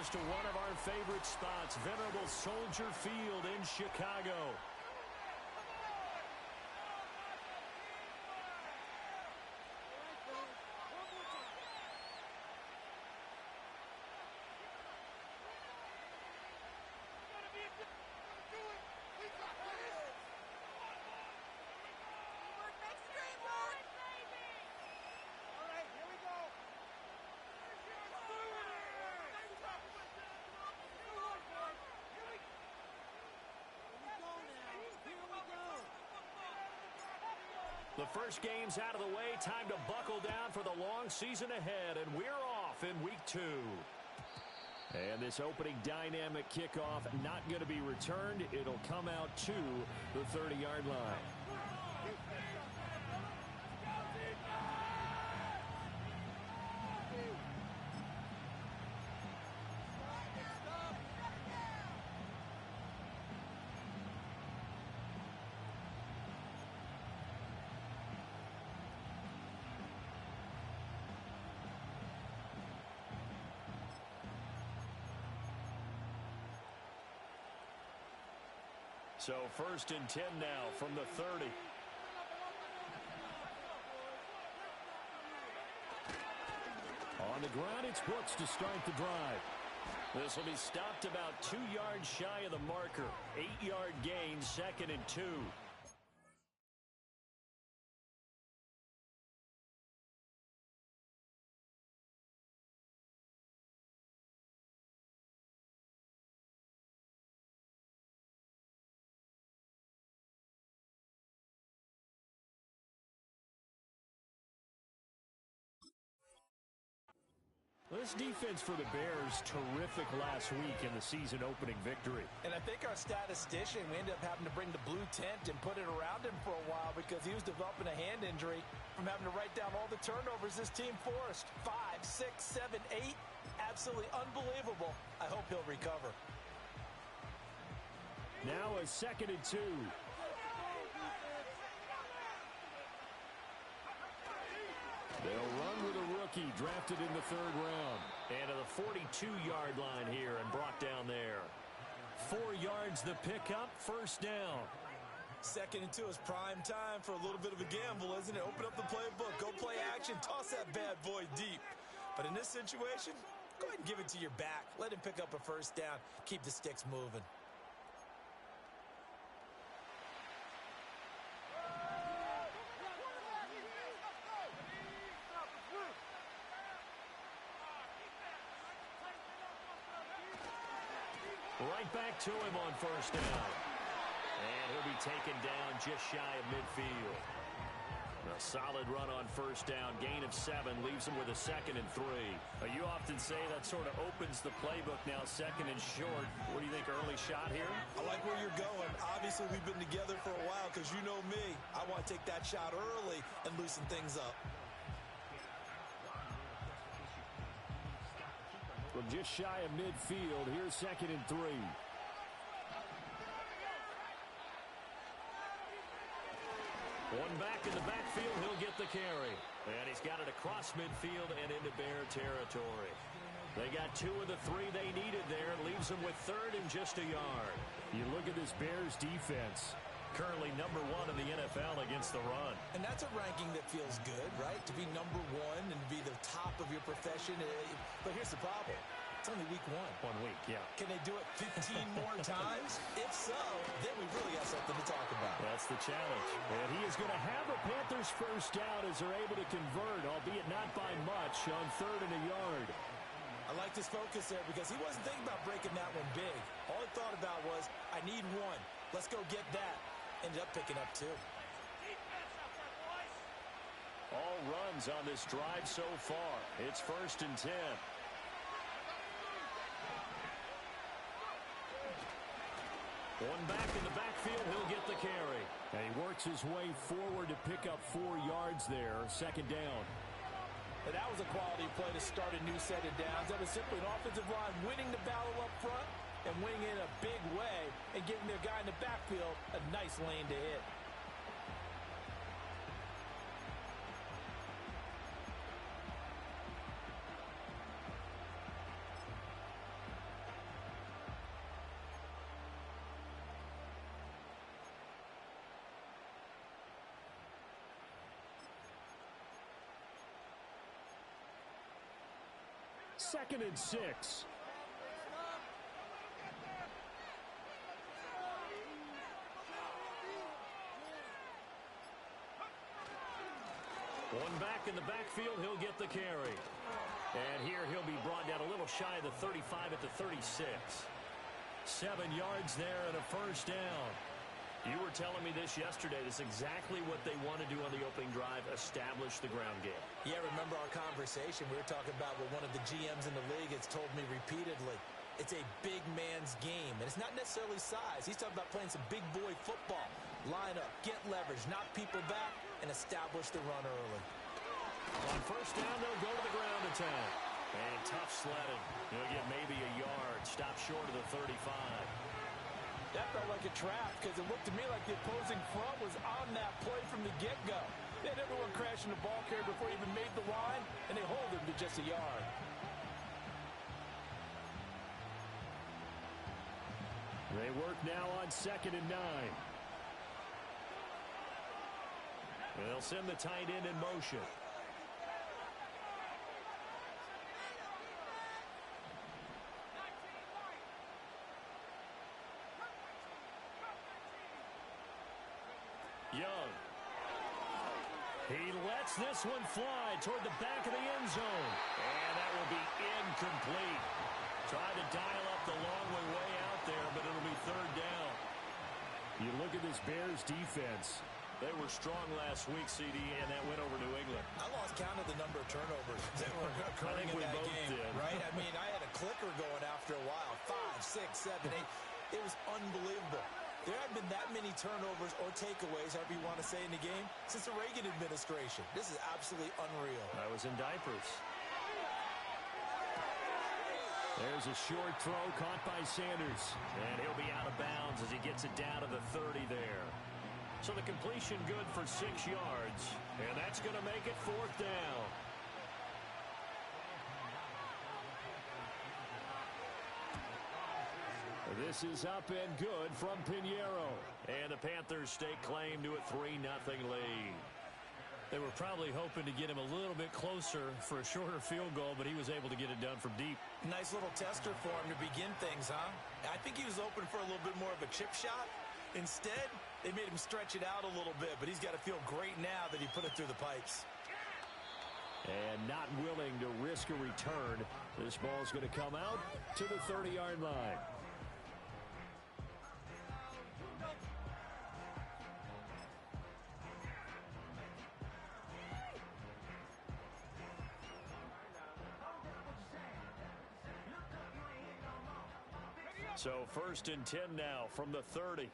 us to one of our favorite spots, venerable Soldier Field in Chicago. The first game's out of the way. Time to buckle down for the long season ahead, and we're off in week 2. And this opening dynamic kickoff not going to be returned. It'll come out to the 30-yard line. So 1st and 10 now from the 30. On the ground, it's Brooks to start the drive. This will be stopped about 2 yards shy of the marker. 8-yard gain, 2nd and 2. This defense for the Bears, terrific last week in the season opening victory. And I think our statistician, we ended up having to bring the blue tent and put it around him for a while because he was developing a hand injury from having to write down all the turnovers this team forced. 5, 6, 7, 8. Absolutely unbelievable. I hope he'll recover. Now a 2nd and 2. They'll run with a rookie drafted in the 3rd round. And to the 42-yard line here and brought down there. 4 yards the pickup, 1st down. 2nd and 2 is prime time for a little bit of a gamble, isn't it? Open up the playbook, go play action, toss that bad boy deep. But in this situation, go ahead and give it to your back. Let him pick up a 1st down. Keep the sticks moving. Right back to him on 1st down. And he'll be taken down just shy of midfield. A solid run on 1st down. Gain of 7 leaves him with a 2nd and 3. You often say that sort of opens the playbook now, 2nd and short. What do you think, early shot here? I like where you're going. Obviously, we've been together for a while because you know me. I want to take that shot early and loosen things up. From just shy of midfield, here's 2nd and 3. One back in the backfield, he'll get the carry. And he's got it across midfield and into Bear territory. They got 2 of the 3 they needed there. Leaves them with 3rd and just a yard. You look at this Bears defense. Currently number 1 in the NFL against the run. And that's a ranking that feels good, right? To be number 1 and be the top of your profession. But here's the problem. It's only week 1. 1 week, yeah. Can they do it 15 more times? If so, then we really got something to talk about. That's the challenge. And he is going to have a Panthers 1st down as they're able to convert, albeit not by much, on 3rd and a yard. I like this focus there because he wasn't thinking about breaking that one big. All he thought about was, I need 1. Let's go get that. Ended up picking up 2. All runs on this drive so far. It's 1st and 10. One back in the backfield, he'll get the carry. And he works his way forward to pick up 4 yards there. 2nd down. And that was a quality play to start a new set of downs. That was simply an offensive line winning the battle up front and winning in a big way and giving their guy in the backfield a nice lane to hit. 2nd and 6. One back in the backfield, he'll get the carry. And here he'll be brought down a little shy of the 35 at the 36. 7 yards there and a first down. You were telling me this yesterday. This is exactly what they want to do on the opening drive, establish the ground game. Yeah, remember our conversation? We were talking about what one of the GMs in the league has told me repeatedly. It's a big man's game, and it's not necessarily size. He's talking about playing some big boy football. Line up, get leverage, knock people back, and establish the run early. On first down, they'll go to the ground attack. And tough sledding. He'll get maybe a yard. Stop short of the 35. That felt like a trap because it looked to me like the opposing front was on that play from the get-go. They had everyone crashing the ball carrier before he even made the line, and they hold him to just a yard. They work now on 2nd and 9. They'll send the tight end in motion. Young. He lets this one fly toward the back of the end zone. And that will be incomplete. Tried to dial up the long way out there, but it'll be 3rd down. You look at this Bears defense. They were strong last week, CD, and that went over New England. I lost count of the number of turnovers that were occurring in that game, right? I mean, I had a clicker going after a while. 5, 6, 7, 8. It was unbelievable. There haven't been that many turnovers or takeaways, however you want to say, in the game since the Reagan administration. This is absolutely unreal. I was in diapers. There's a short throw caught by Sanders. And he'll be out of bounds as he gets it down to the 30 there. So the completion good for 6 yards. And that's going to make it 4th down. This is up and good from Pinheiro. And the Panthers stake claim to a 3-0 lead. They were probably hoping to get him a little bit closer for a shorter field goal, but he was able to get it done from deep. Nice little tester for him to begin things, huh? I think he was open for a little bit more of a chip shot. Instead, they made him stretch it out a little bit, but he's got to feel great now that he put it through the pipes. And not willing to risk a return. This ball's going to come out to the 30-yard line. So 1st and 10 now from the 30.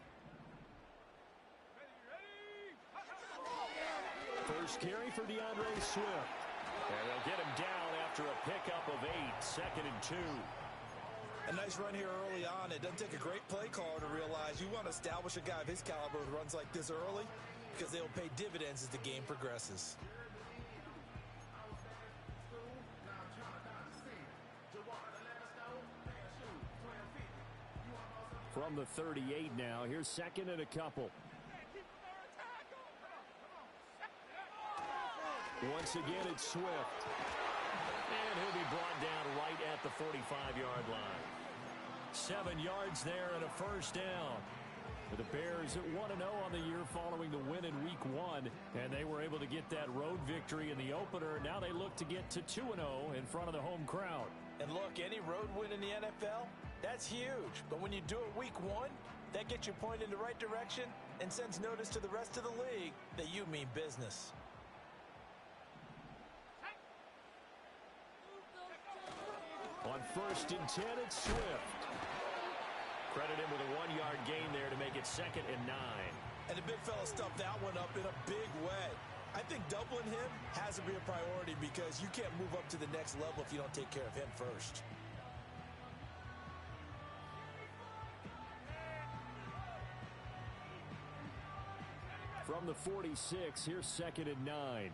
First carry for DeAndre Swift. And they'll get him down after a pickup of 8. 2nd and 2. A nice run here early on. It doesn't take a great play caller to realize you want to establish a guy of his caliber with runs like this early because they'll pay dividends as the game progresses. From the 38 now. Here's 2nd and a couple. Once again, it's Swift. And he'll be brought down right at the 45-yard line. 7 yards there and a first down. For the Bears at 1-0 on the year following the win in Week 1. And they were able to get that road victory in the opener. Now they look to get to 2-0 in front of the home crowd. And look, any road win in the NFL, that's huge. But when you do it Week 1, that gets you pointed in the right direction and sends notice to the rest of the league that you mean business. On 1st and 10, it's Swift. Credit him with a 1-yard gain there to make it 2nd and 9. And the big fella stuffed that one up in a big way. I think doubling him has to be a priority because you can't move up to the next level if you don't take care of him first. From the 46, here's 2nd and 9.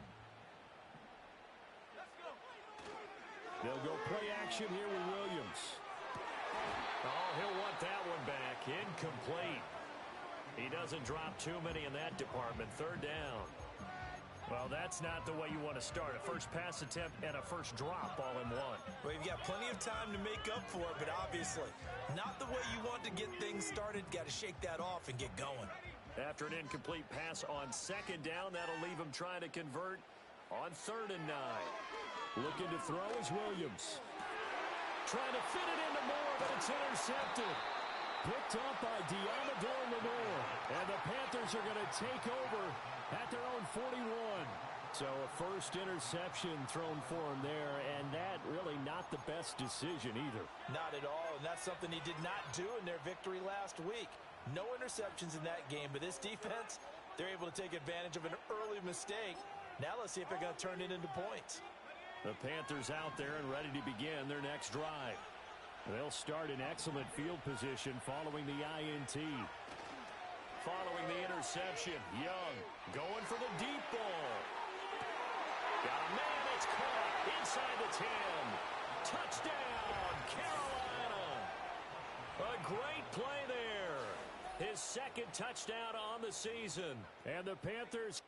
They'll go play action here with Williams. Oh, he'll want that one back. Incomplete. He doesn't drop too many in that department. 3rd down. Well, that's not the way you want to start. A first pass attempt and a first drop all in one. Well, you've got plenty of time to make up for it, but obviously not the way you want to get things started. Got to shake that off and get going. After an incomplete pass on second down, that'll leave him trying to convert on 3rd and 9. Looking to throw is Williams. Trying to fit it into Moore, but it's intercepted. Picked up by Diamador Lenore. And the Panthers are going to take over at their own 41. So a first interception thrown for him there, and that really not the best decision either. Not at all, and that's something he did not do in their victory last week. No interceptions in that game, but this defense, they're able to take advantage of an early mistake. Now let's see if they're going to turn it into points. The Panthers out there and ready to begin their next drive. They'll start in excellent field position following the INT. Following the interception, Young going for the deep ball. Got a man, it's caught inside the 10. Touchdown, Carolina. A great play there. His second touchdown on the season. And the Panthers...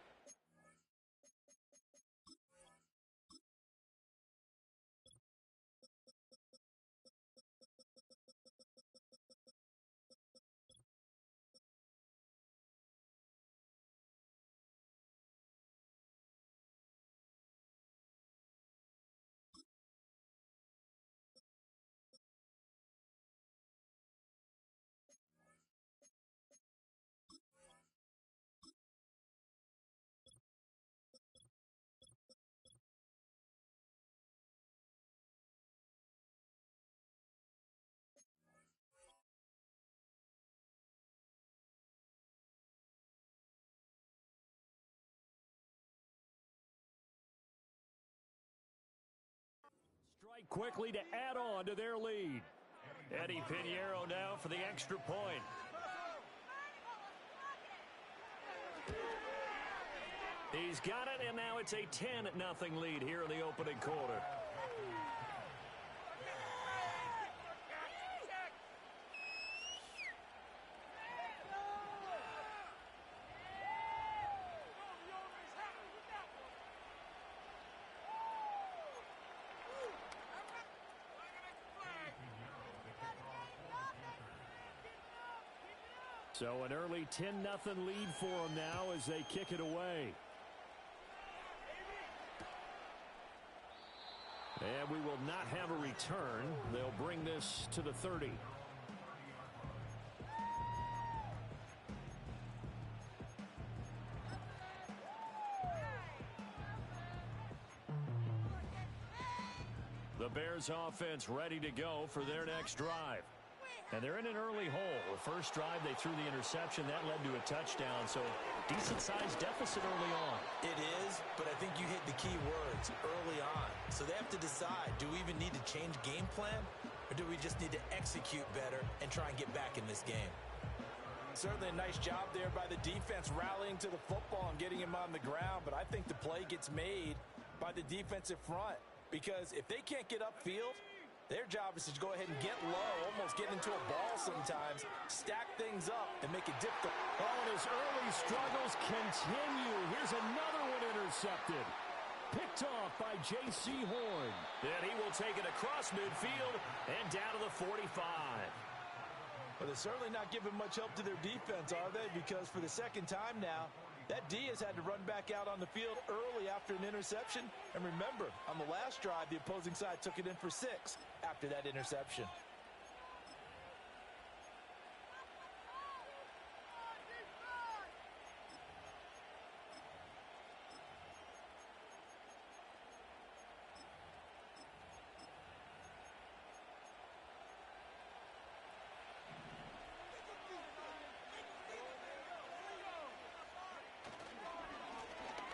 Strike quickly to add on to their lead. Eddie Pinheiro now for the extra point. He's got it, and now it's a 10-0 lead here in the opening quarter. So an early 10-0 lead for them now as they kick it away. And we will not have a return. They'll bring this to the 30. The Bears offense ready to go for their next drive. And they're in an early hole. The first drive, they threw the interception. That led to a touchdown, so decent-sized deficit early on. It is, but I think you hit the key words, early on. So they have to decide, do we even need to change game plan, or do we just need to execute better and try and get back in this game? Certainly a nice job there by the defense rallying to the football and getting him on the ground, but I think the play gets made by the defensive front, because if they can't get upfield, their job is to go ahead and get low, almost get into a ball sometimes, stack things up, and make it difficult. Oh, and his early struggles continue. Here's another one intercepted. Picked off by J.C. Horn. And he will take it across midfield and down to the 45. But they're certainly not giving much help to their defense, are they? Because for the second time now, that D has had to run back out on the field early after an interception. And remember, on the last drive, the opposing side took it in for 6 after that interception.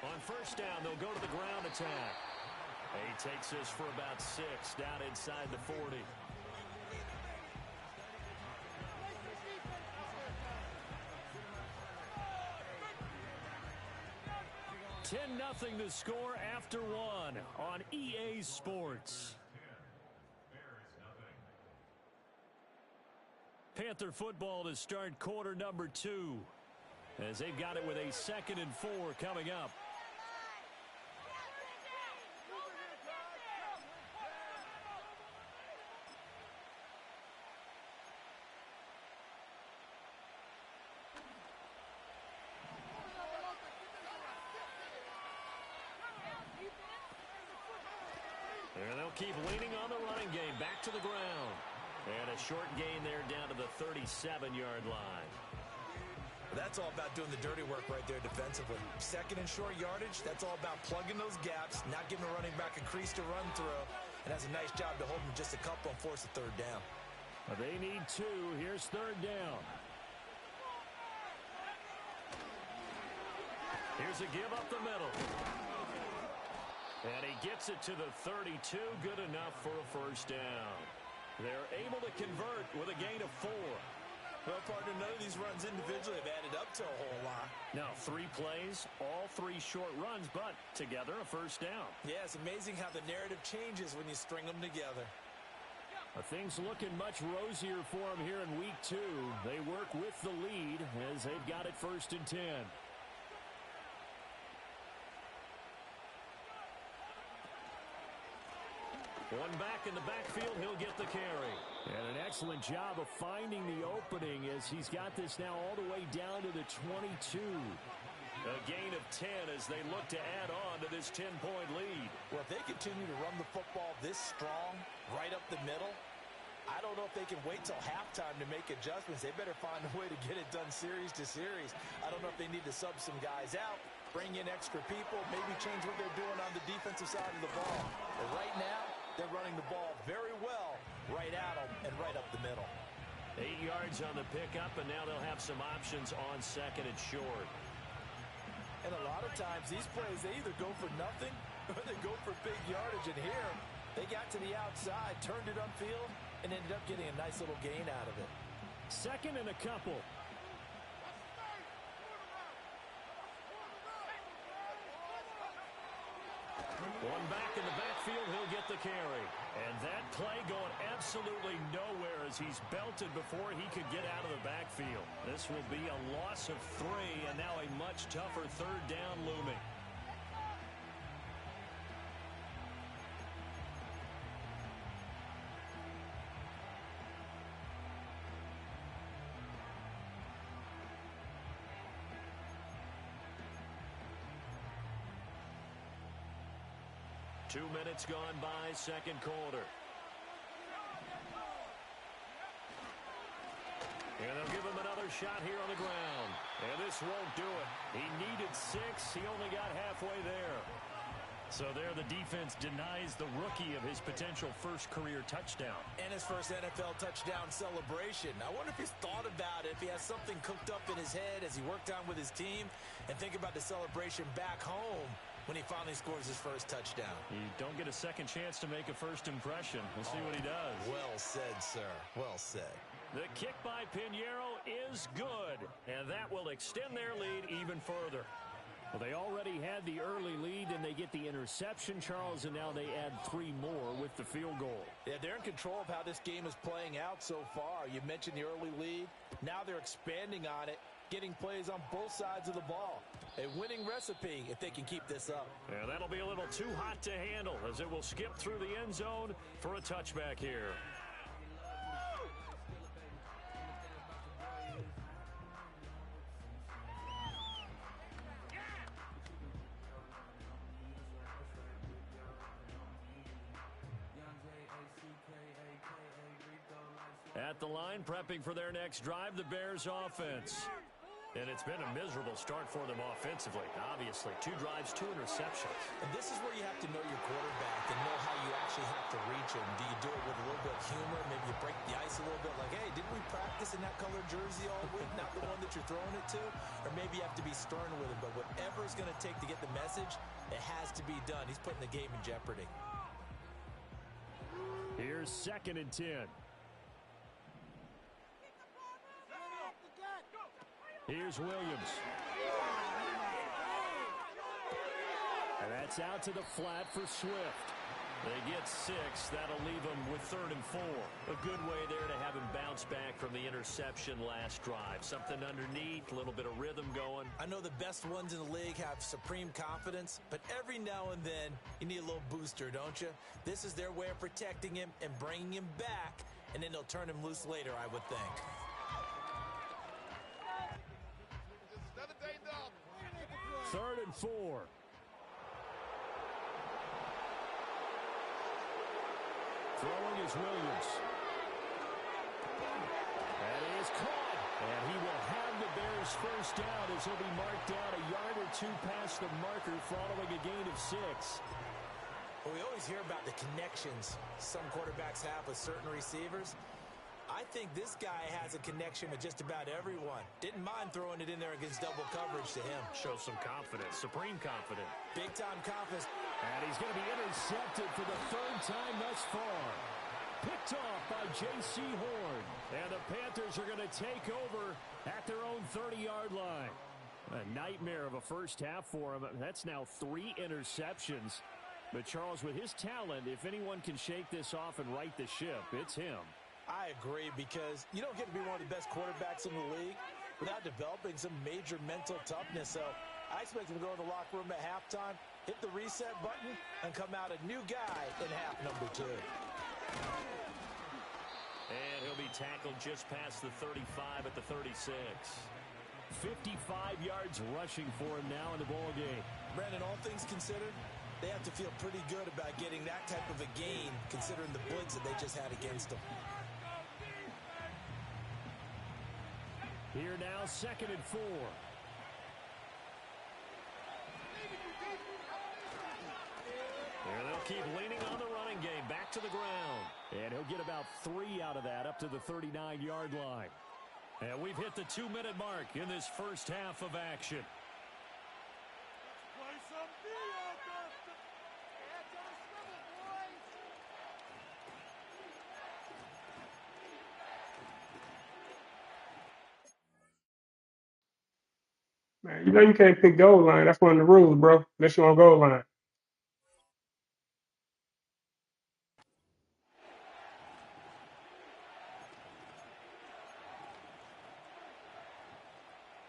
On first down, they'll go to the ground attack. He takes this for about 6 down inside the 40. 10-0 to score after 1 on EA Sports. Panther football to start quarter number 2. As they've got it with a 2nd and 4 coming up. They'll keep leaning on the running game. Back to the ground. And a short gain there down to the 37-yard line. That's all about doing the dirty work right there defensively. Second and short yardage, that's all about plugging those gaps, not giving a running back a crease to run through, and has a nice job to hold them just a couple and force a third down. They need 2. Here's third down. Here's a give up the middle. And he gets it to the 32. Good enough for a first down. They're able to convert with a gain of 4. Well, partner, none of these runs individually have added up to a whole lot. Now, 3 plays, all 3 short runs, but together a first down. Yeah, it's amazing how the narrative changes when you string them together. Things looking much rosier for them here in week 2. They work with the lead as they've got it 1st and 10. One back in the backfield, he'll get the carry. And an excellent job of finding the opening as he's got this now all the way down to the 22. A gain of 10 as they look to add on to this 10-point lead. Well, if they continue to run the football this strong, right up the middle, I don't know if they can wait till halftime to make adjustments. They better find a way to get it done series to series. I don't know if they need to sub some guys out, bring in extra people, maybe change what they're doing on the defensive side of the ball. But right now, they're running the ball very well right at them and right up the middle. 8 yards on the pickup, and now they'll have some options on second and short. And a lot of times, these plays, they either go for nothing or they go for big yardage. And here, they got to the outside, turned it upfield, and ended up getting a nice little gain out of it. Second and a couple. One back in the backfield, he'll get the carry. And that play going absolutely nowhere as he's belted before he could get out of the backfield. This will be a loss of 3, and now a much tougher third down looming. Two minutes gone by, second quarter. And they'll give him another shot here on the ground. And this won't do it. He needed 6. He only got halfway there. So there the defense denies the rookie of his potential first career touchdown. And his first NFL touchdown celebration. I wonder if he's thought about it, if he has something cooked up in his head as he worked on with his team, and think about the celebration back home when he finally scores his first touchdown. You don't get a second chance to make a first impression. We'll see what he does. Well said, sir. Well said. The kick by Pinheiro is good, and that will extend their lead even further. Well, they already had the early lead, and they get the interception, Charles, and now they add 3 more with the field goal. Yeah, they're in control of how this game is playing out so far. You mentioned the early lead. Now they're expanding on it, getting plays on both sides of the ball. A winning recipe if they can keep this up. Yeah, that'll be a little too hot to handle as it will skip through the end zone for a touchback here. At the line, prepping for their next drive, the Bears offense. And it's been a miserable start for them offensively, obviously. 2 drives, 2 interceptions. And this is where you have to know your quarterback and know how you actually have to reach him. Do you do it with a little bit of humor? Maybe you break the ice a little bit like, hey, didn't we practice in that colored jersey all week? Not the one that you're throwing it to? Or maybe you have to be stern with him. But whatever it's going to take to get the message, it has to be done. He's putting the game in jeopardy. Here's second and 10. Here's Williams. And that's out to the flat for Swift. They get 6. That'll leave them with 3rd and 4. A good way there to have him bounce back from the interception last drive. Something underneath, a little bit of rhythm going. I know the best ones in the league have supreme confidence, but every now and then you need a little booster, don't you? This is their way of protecting him and bringing him back, and then they'll turn him loose later, I would think. 3rd and 4. Throwing is Williams. That is caught. And he will have the Bears first down as he'll be marked down a yard or two past the marker following a gain of 6. Well, we always hear about the connections some quarterbacks have with certain receivers. I think this guy has a connection with just about everyone. Didn't mind throwing it in there against double coverage to him. Shows some confidence, supreme confidence. Big-time confidence. And he's going to be intercepted for the third time thus far. Picked off by J.C. Horn. And the Panthers are going to take over at their own 30-yard line. A nightmare of a first half for him. That's now 3 interceptions. But, Charles, with his talent, if anyone can shake this off and right the ship, it's him. I agree, because you don't get to be one of the best quarterbacks in the league without developing some major mental toughness. So I expect him to go in the locker room at halftime, hit the reset button, and come out a new guy in half number 2. And he'll be tackled just past the 35 at the 36. 55 yards rushing for him now in the ball game. Brandon, all things considered, they have to feel pretty good about getting that type of a gain, considering the blitz that they just had against them. Here now, 2nd and 4. Here they'll keep leaning on the running game. Back to the ground. And he'll get about 3 out of that up to the 39-yard line. And we've hit the 2-minute mark in this first half of action. Man, you know you can't pick goal line. That's one of the rules, bro. Unless you're on goal line.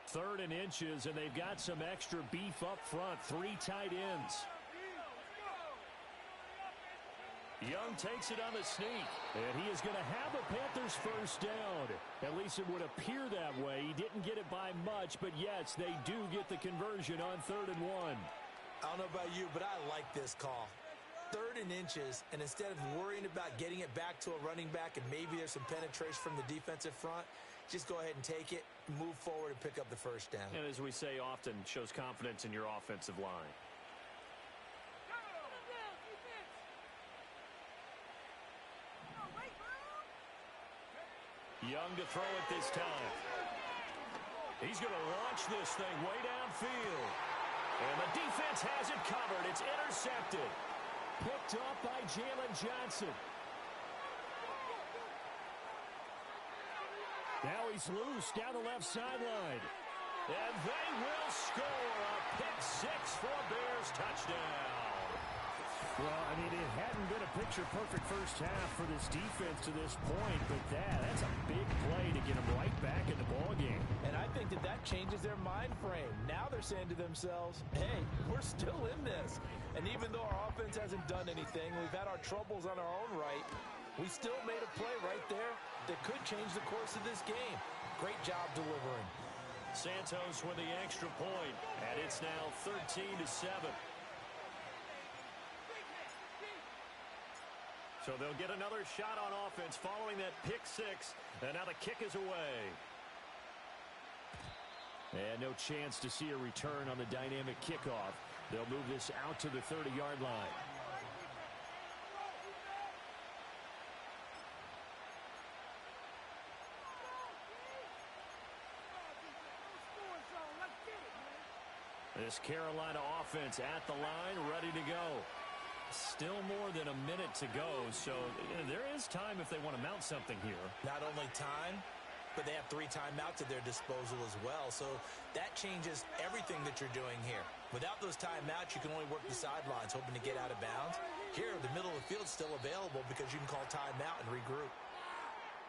Third and inches, and they've got some extra beef up front. 3 tight ends. Young takes it on the sneak. And he is going to have the Panthers first down. At least it would appear that way. He didn't get it by much, but yes, they do get the conversion on 3rd and 1. I don't know about you, but I like this call. 3rd and inches, and instead of worrying about getting it back to a running back and maybe there's some penetration from the defensive front, just go ahead and take it, move forward, and pick up the first down. And as we say often, shows confidence in your offensive line. Young to throw it this time. He's going to launch this thing way downfield. And the defense has it covered. It's intercepted. Picked up by Jalen Johnson. Now he's loose down the left sideline. And they will score a pick-6 for a Bears touchdown. Well, I mean, it hadn't been a picture-perfect first half for this defense to this point, but that's a big play to get them right back in the ballgame. And I think that changes their mind frame. Now they're saying to themselves, hey, we're still in this. And even though our offense hasn't done anything, we've had our troubles on our own right, we still made a play right there that could change the course of this game. Great job delivering. Santos with the extra point, and it's now 13-7. So they'll get another shot on offense following that pick-6, and now the kick is away. And no chance to see a return on the dynamic kickoff. They'll move this out to the 30-yard line. This Carolina offense at the line, ready to go. Still more than a minute to go, so there is time if they want to mount something here. Not only time, but they have 3 timeouts at their disposal as well, so that changes everything that you're doing here. Without those timeouts, you can only work the sidelines, hoping to get out of bounds. Here, the middle of the field is still available because you can call timeout and regroup.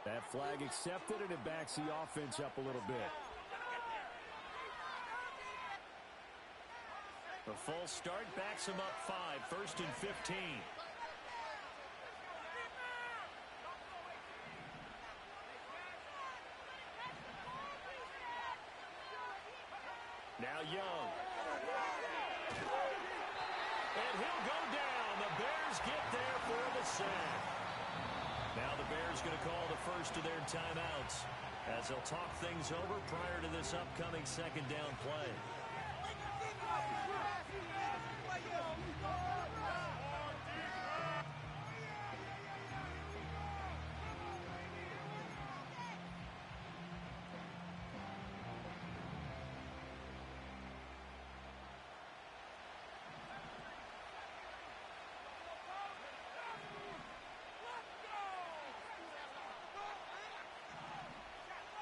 That flag accepted, and it backs the offense up a little bit. The full start backs him up 5, 1st and 15. Now Young. And he'll go down. The Bears get there for the sack. Bears going to call the first of their timeouts as they'll talk things over prior to this upcoming second down play.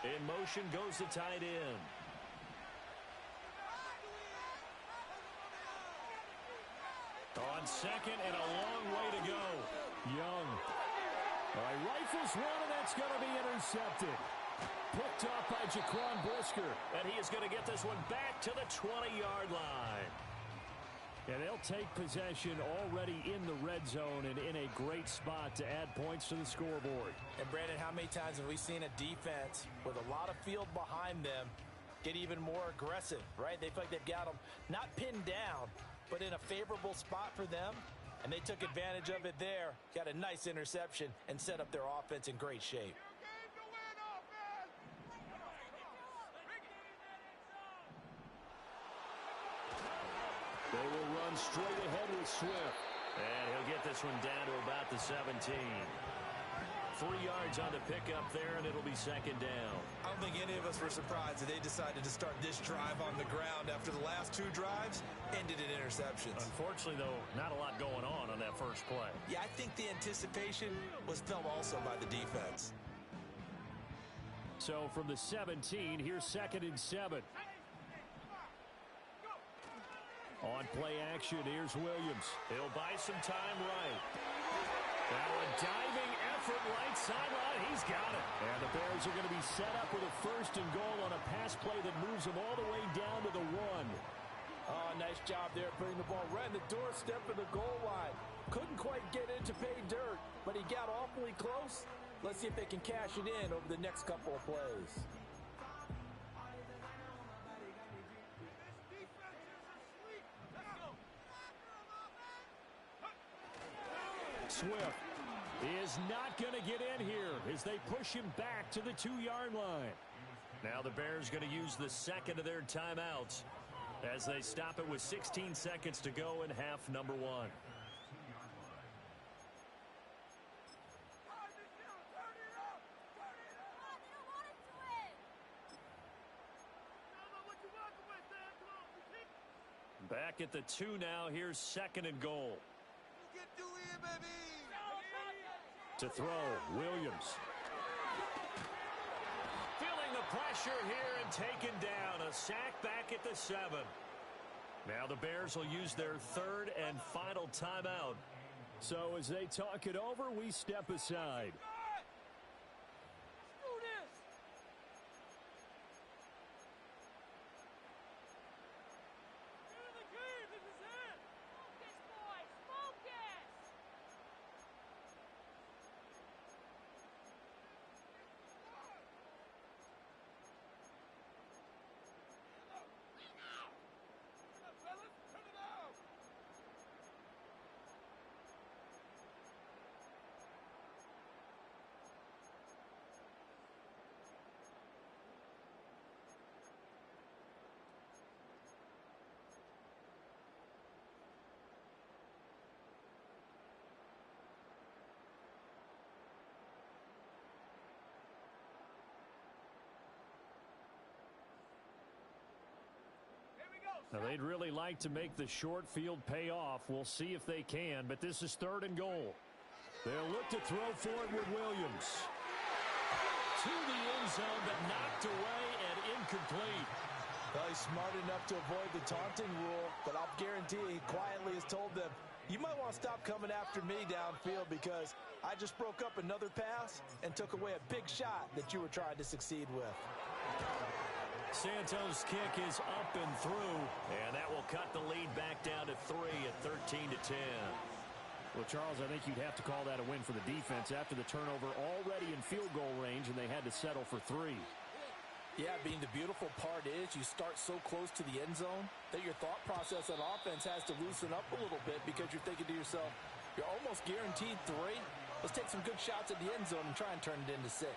In motion goes the tight end. On second and a long way to go. Young. All right, rifles one, and that's going to be intercepted. Picked off by Jaquan Brisker. And he is going to get this one back to the 20-yard line. And they'll take possession already in the red zone and in a great spot to add points to the scoreboard. And, Brandon, how many times have we seen a defense with a lot of field behind them get even more aggressive, right? They feel like they've got them not pinned down, but in a favorable spot for them, and they took advantage of it there, got a nice interception, and set up their offense in great shape. They will run straight ahead with Swift. And he'll get this one down to about the 17. 3 yards on the pickup there, and it'll be second down. I don't think any of us were surprised that they decided to start this drive on the ground after the last 2 drives ended in interceptions. Unfortunately, though, not a lot going on that first play. Yeah, I think the anticipation was felt also by the defense. So from the 17, here's second and 7. On play action, here's Williams. He'll buy some time right. Now a diving effort right sideline. He's got it. And the Bears are going to be set up with a first and goal on a pass play that moves them all the way down to the 1. Oh, nice job there putting the ball right in the doorstep of the goal line. Couldn't quite get in to pay dirt, but he got awfully close. Let's see if they can cash it in over the next couple of plays. Swift is not going to get in here as they push him back to the 2-yard line. Now the Bears going to use the second of their timeouts as they stop it with 16 seconds to go in half number 1. Back at the 2 now. Here's second and goal. To throw, Williams. Feeling the pressure here and taken down. A sack back at the 7. Now the Bears will use their third and final timeout. So as they talk it over, we step aside. Now, they'd really like to make the short field pay off. We'll see if they can, but this is third and goal. They'll look to throw for it with Williams. To the end zone, but knocked away and incomplete. Well, he's smart enough to avoid the taunting rule, but I'll guarantee he quietly has told them, you might want to stop coming after me downfield because I just broke up another pass and took away a big shot that you were trying to succeed with. Santos' kick is up and through, and that will cut the lead back down to 3 at 13-10. Well, Charles, I think you'd have to call that a win for the defense after the turnover already in field goal range, and they had to settle for 3. Yeah, the beautiful part is you start so close to the end zone that your thought process on offense has to loosen up a little bit because you're thinking to yourself, you're almost guaranteed 3. Let's take some good shots at the end zone and try and turn it into 6.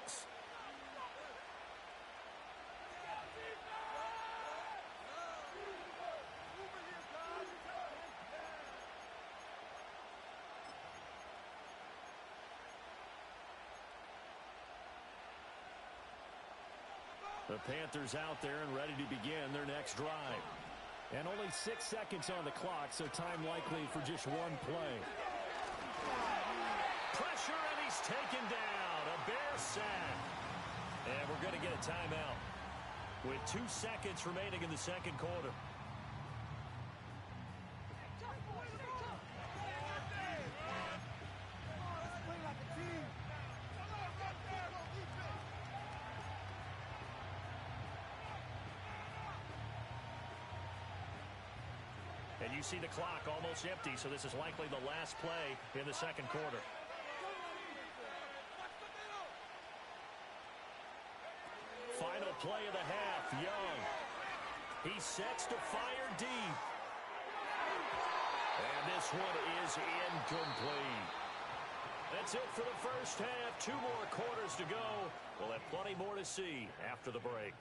The Panthers out there and ready to begin their next drive. And only 6 seconds on the clock, so time likely for just one play. Pressure, and he's taken down. A Bear sack. And we're going to get a timeout with 2 seconds remaining in the second quarter. And you see the clock almost empty, so this is likely the last play in the second quarter. Final play of the half, Young. He sets to fire deep. And this one is incomplete. That's it for the first half. 2 more quarters to go. We'll have plenty more to see after the break.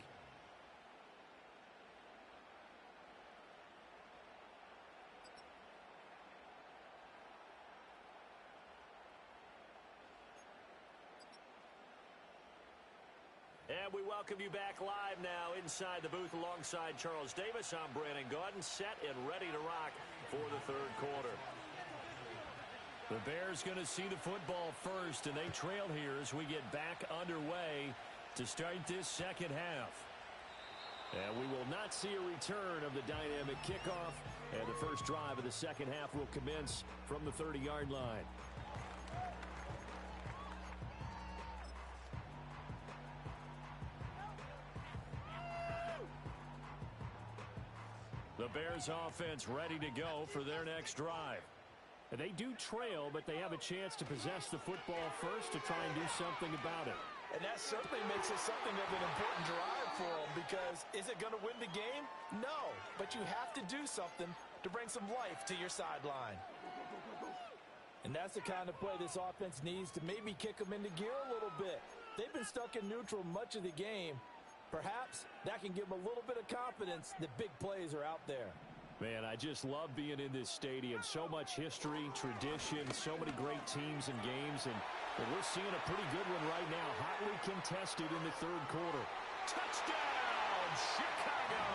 And we welcome you back live now inside the booth alongside Charles Davis. I'm Brandon Gaudin, set and ready to rock for the third quarter. The Bears going to see the football first, and they trail here as we get back underway to start this second half. And we will not see a return of the dynamic kickoff, and the first drive of the second half will commence from the 30-yard line. The Bears offense ready to go for their next drive. And they do trail, but they have a chance to possess the football first to try and do something about it. And that certainly makes it something of an important drive for them, because is it going to win the game? No, but you have to do something to bring some life to your sideline. And that's the kind of play this offense needs to maybe kick them into gear a little bit. They've been stuck in neutral much of the game. Perhaps that can give them a little bit of confidence that big plays are out there. Man, I just love being in this stadium. So much history, tradition, so many great teams and games. And we're seeing a pretty good one right now. Hotly contested in the third quarter. Touchdown, Chicago!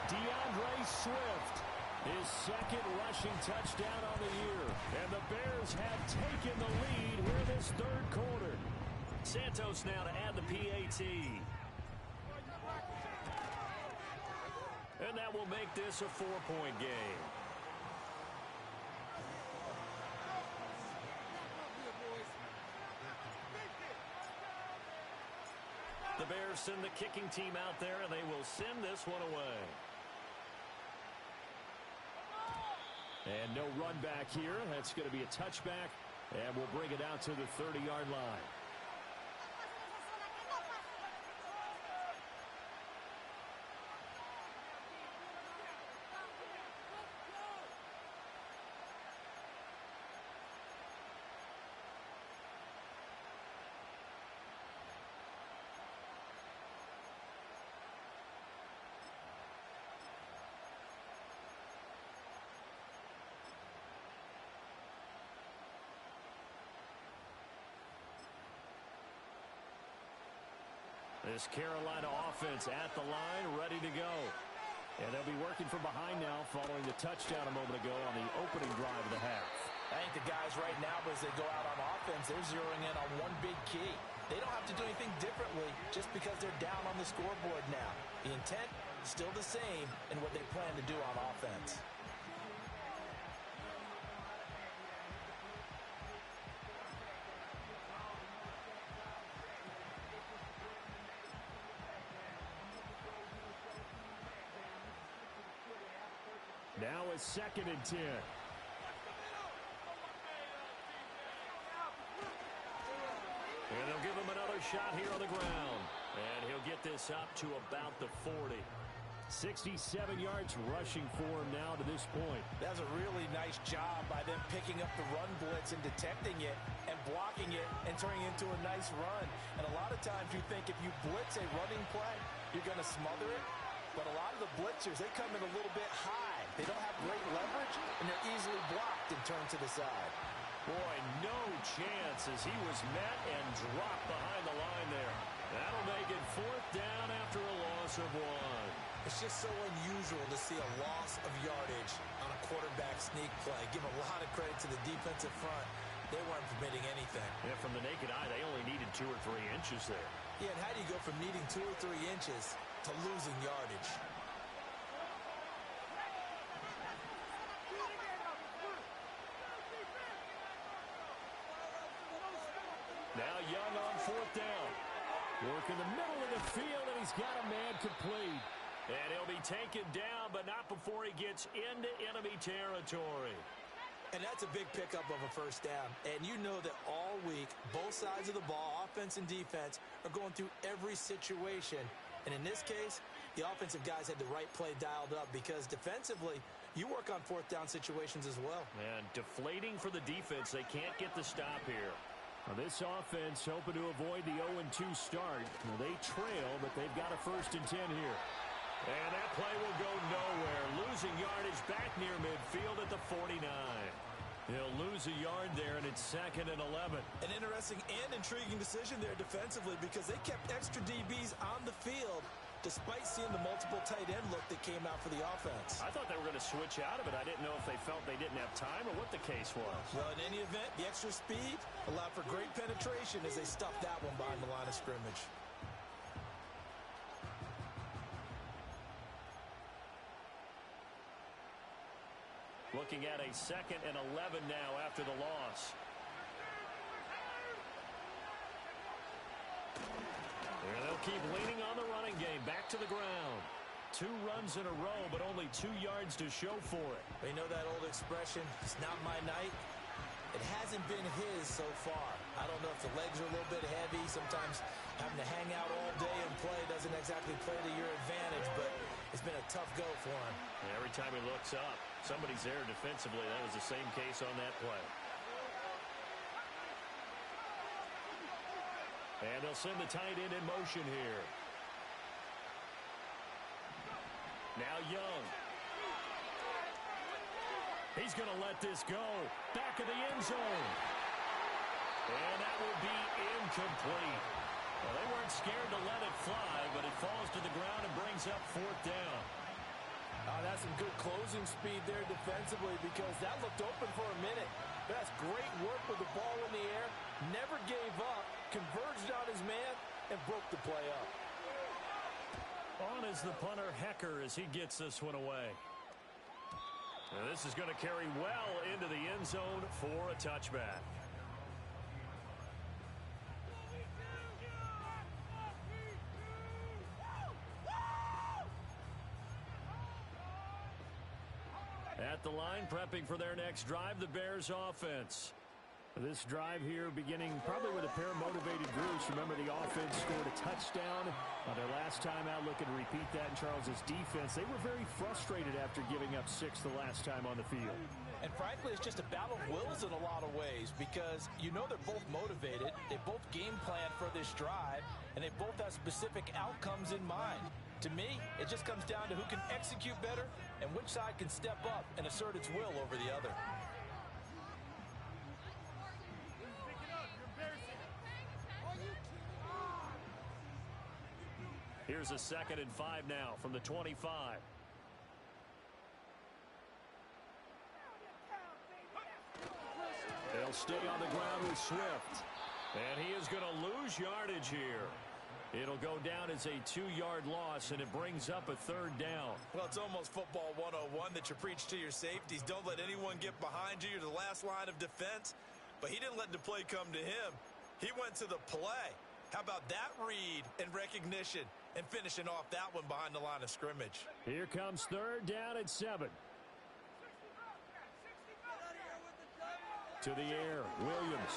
DeAndre Swift, his second rushing touchdown on the year. And the Bears have taken the lead here in this third quarter. Santos now to add the PAT. And that will make this a 4-point game. The Bears send the kicking team out there, and they will send this one away. And no run back here. That's going to be a touchback, and we'll bring it out to the 30-yard line. This Carolina offense at the line, ready to go. And they'll be working from behind now following the touchdown a moment ago on the opening drive of the half. I think the guys right now, as they go out on offense, they're zeroing in on one big key. They don't have to do anything differently just because they're down on the scoreboard now. The intent is still the same in what they plan to do on offense. Now it's 2nd and 10. And they'll give him another shot here on the ground. And he'll get this up to about the 40. 67 yards rushing for him now to this point. That's a really nice job by them picking up the run blitz and detecting it and blocking it and turning it into a nice run. And a lot of times you think if you blitz a running play, you're going to smother it. But a lot of the blitzers, they come in a little bit high. They don't have great leverage, and they're easily blocked and turned to the side. Boy, no chance as he was met and dropped behind the line there. That'll make it 4th down after a loss of 1. It's just so unusual to see a loss of yardage on a quarterback sneak play. Give a lot of credit to the defensive front. They weren't permitting anything. Yeah, from the naked eye, they only needed 2 or 3 inches there. Yeah, and how do you go from needing 2 or 3 inches to losing yardage? Now Young on 4th down. Work in the middle of the field, and he's got a man complete. And he'll be taken down, but not before he gets into enemy territory. And that's a big pickup of a 1st down. And you know that all week, both sides of the ball, offense and defense, are going through every situation. And in this case, the offensive guys had the right play dialed up because defensively, you work on 4th down situations as well. And deflating for the defense. They can't get the stop here. Now this offense hoping to avoid the 0-2 start. Now they trail, but they've got a 1st and 10 here. And that play will go nowhere. Losing yardage back near midfield at the 49. He'll lose a yard there, and it's 2nd and 11. An interesting and intriguing decision there defensively because they kept extra DBs on the field despite seeing the multiple tight end look that came out for the offense. I thought they were going to switch out of it. I didn't know if they felt they didn't have time or what the case was. Well, in any event, the extra speed allowed for great penetration as they stuffed that one behind the line of scrimmage. Looking at a 2nd and 11 now after the loss. And they'll keep leaning on the running game. Back to the ground. 2 runs in a row, but only 2 yards to show for it. They know that old expression, it's not my night. It hasn't been his so far. I don't know if the legs are a little bit heavy. Sometimes having to hang out all day and play doesn't exactly play to your advantage, but it's been a tough go for him. And every time he looks up, somebody's there defensively. That was the same case on that play. And they'll send the tight end in motion here. Now Young. He's going to let this go. Back of the end zone. And that will be incomplete. Well, they weren't scared to let it fly, but it falls to the ground and brings up 4th down. That's some good closing speed there defensively because that looked open for a minute. That's great work with the ball in the air. Never gave up, converged on his man, and broke the play up. On is the punter Hecker as he gets this one away. And this is going to carry well into the end zone for a touchback. At the line, prepping for their next drive, the Bears offense. This drive here beginning probably with a pair of motivated groups. Remember, the offense scored a touchdown on their last time out. Looking to repeat that in Charles's defense. They were very frustrated after giving up 6 the last time on the field. And frankly, it's just a battle of wills in a lot of ways because you know they're both motivated. They both game plan for this drive, and they both have specific outcomes in mind. To me, it just comes down to who can execute better and which side can step up and assert its will over the other. Here's a 2nd and 5 now from the 25. They'll stay on the ground with Swift. And he is going to lose yardage here. It'll go down as a 2-yard loss, and it brings up a 3rd down. Well, it's almost football 101 that you preach to your safeties. Don't let anyone get behind you. You're the last line of defense. But he didn't let the play come to him. He went to the play. How about that read and recognition and finishing off that one behind the line of scrimmage? Here comes 3rd down and 7. To the air, Williams.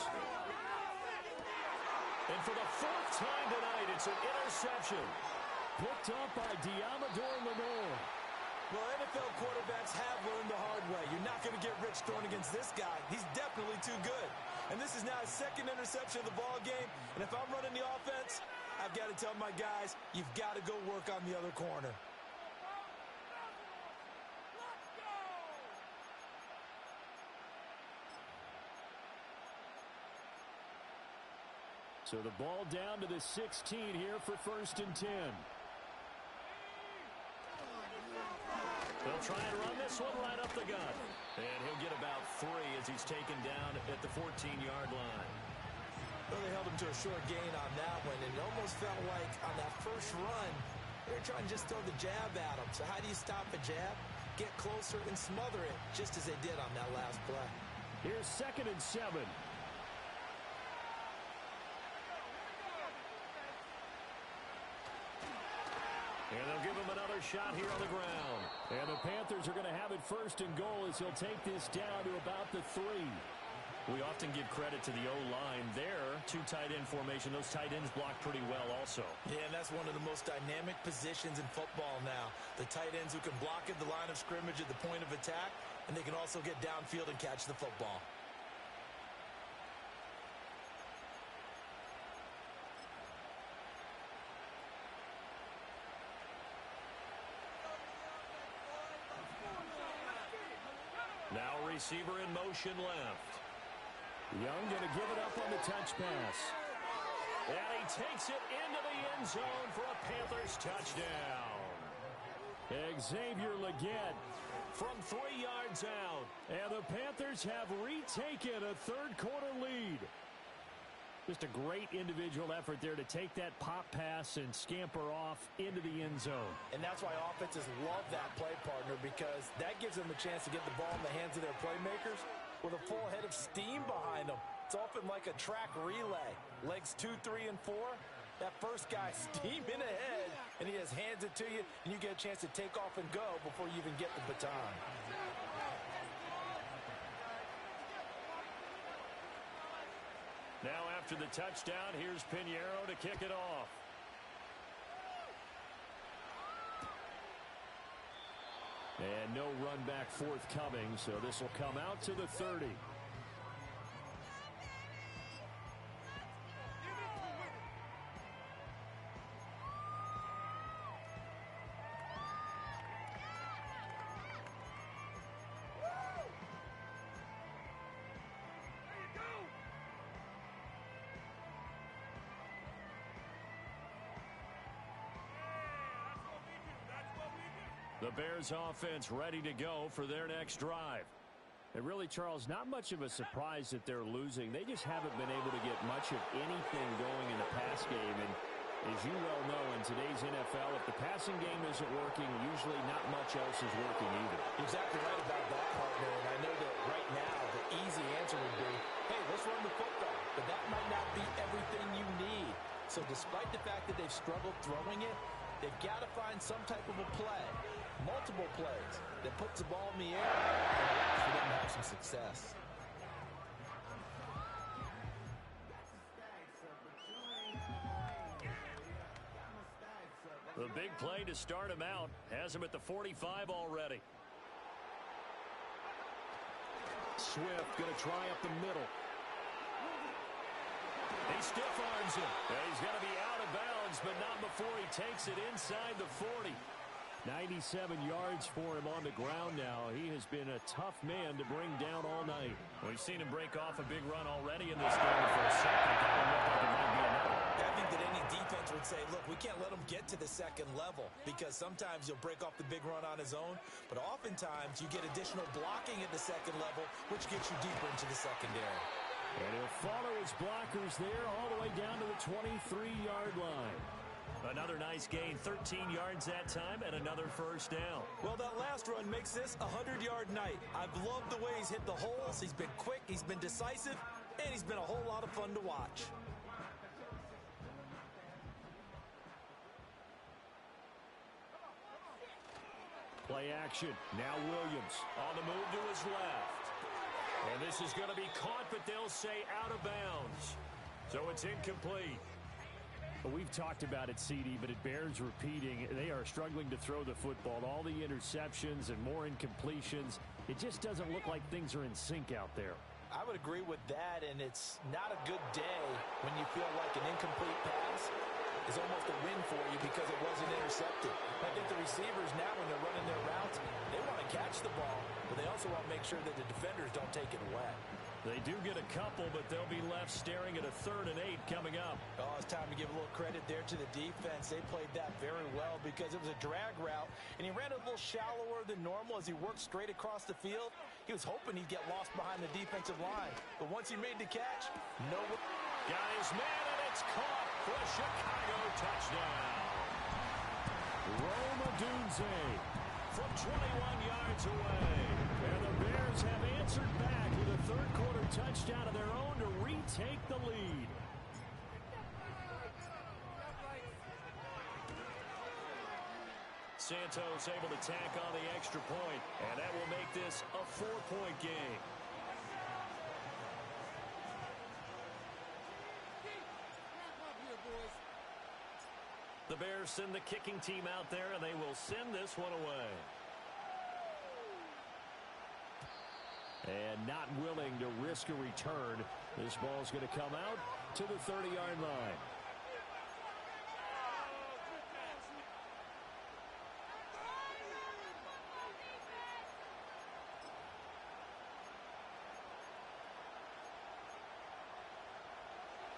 And for the 4th time tonight, it's an interception. picked up by Diamador Lenore. Well, NFL quarterbacks have learned the hard way. You're not going to get rich throwing against this guy. He's definitely too good. And this is now his second interception of the ball game. And if I'm running the offense, I've got to tell my guys, you've got to go work on the other corner. So the ball down to the 16 here for 1st and 10. They'll try and run this one right up the gut. And he'll get about 3 as he's taken down at the 14-yard line. Well, they held him to a short gain on that one, and it almost felt like on that first run, they were trying to just throw the jab at him. So how do you stop a jab? Get closer and smother it, just as they did on that last play. Here's 2nd and 7. And they'll give him another shot here on the ground. And the Panthers are going to have it 1st and goal as he'll take this down to about the 3. We often give credit to the O-line there. 2 tight end formation. Those tight ends block pretty well also. Yeah, and that's one of the most dynamic positions in football now. The tight ends who can block at the line of scrimmage at the point of attack, and they can also get downfield and catch the football. Now receiver in motion left. Young going to give it up on the touch pass. And he takes it into the end zone for a Panthers touchdown. Xavier Legette From 3 yards out. And the Panthers have retaken a 3rd quarter lead. Just a great individual effort there to take that pop pass and scamper off into the end zone. And that's why offenses love that play, partner, because that gives them a chance to get the ball in the hands of their playmakers with a full head of steam behind them. It's often like a track relay. Legs 2, 3, and 4. That first guy steaming ahead, and he just hands it to you, and you get a chance to take off and go before you even get the baton. Now after the touchdown, here's Pinheiro to kick it off. And no run back forthcoming, so this will come out to the 30. The Bears offense ready to go for their next drive. And really, Charles, not much of a surprise that they're losing. They just haven't been able to get much of anything going in the pass game. And as you well know, in today's NFL, if the passing game isn't working, usually not much else is working either. Exactly right about that, partner. And I know that right now the easy answer would be, hey, let's run the football. But that might not be everything you need. So despite the fact that they've struggled throwing it, they've got to find some type of a play, multiple plays, that puts the ball in the air and allows for them to have some success. The big play to start him out has him at the 45 already. Swift going to try up the middle. He stiff arms him. And he's going to be out of bounds, but not before he takes it inside the 40. 97 yards for him on the ground now. He has been a tough man to bring down all night. We've seen him break off a big run already in this game for a second. That one looked like it might be another. I think that any defense would say, look, we can't let him get to the second level because sometimes he'll break off the big run on his own, but oftentimes you get additional blocking at the second level, which gets you deeper into the secondary. And he'll follow his blockers there all the way down to the 23-yard line. Another nice gain, 13 yards that time, and another first down. Well, that last run makes this a 100-yard night. I've loved the way he's hit the holes. He's been quick, he's been decisive, and he's been a whole lot of fun to watch. Play action. Now Williams. On the move to his left. And this is going to be caught, but they'll say out of bounds. So it's incomplete. Well, we've talked about it, CD, but it bears repeating. They are struggling to throw the football. All the interceptions and more incompletions. It just doesn't look like things are in sync out there. I would agree with that, and it's not a good day when you feel like an incomplete pass is almost a win for you because it wasn't intercepted. I think the receivers now, when they're running their routes, they want to catch the ball, but they also want to make sure that the defenders don't take it away. They do get a couple, but they'll be left staring at a 3rd and 8 coming up. Oh, it's time to give a little credit there to the defense. They played that very well because it was a drag route, and he ran a little shallower than normal as he worked straight across the field. He was hoping he'd get lost behind the defensive line, but once he made the catch, no. Got his man, and it's caught for a Chicago touchdown. Rome Odunze from 21 yards away. And the Bears have answered back with a third-quarter touchdown of their own to retake the lead. Santos able to tack on the extra point, and that will make this a 4-point game. The Bears send the kicking team out there, and they will send this one away. And not willing to risk a return. This ball's going to come out to the 30-yard line.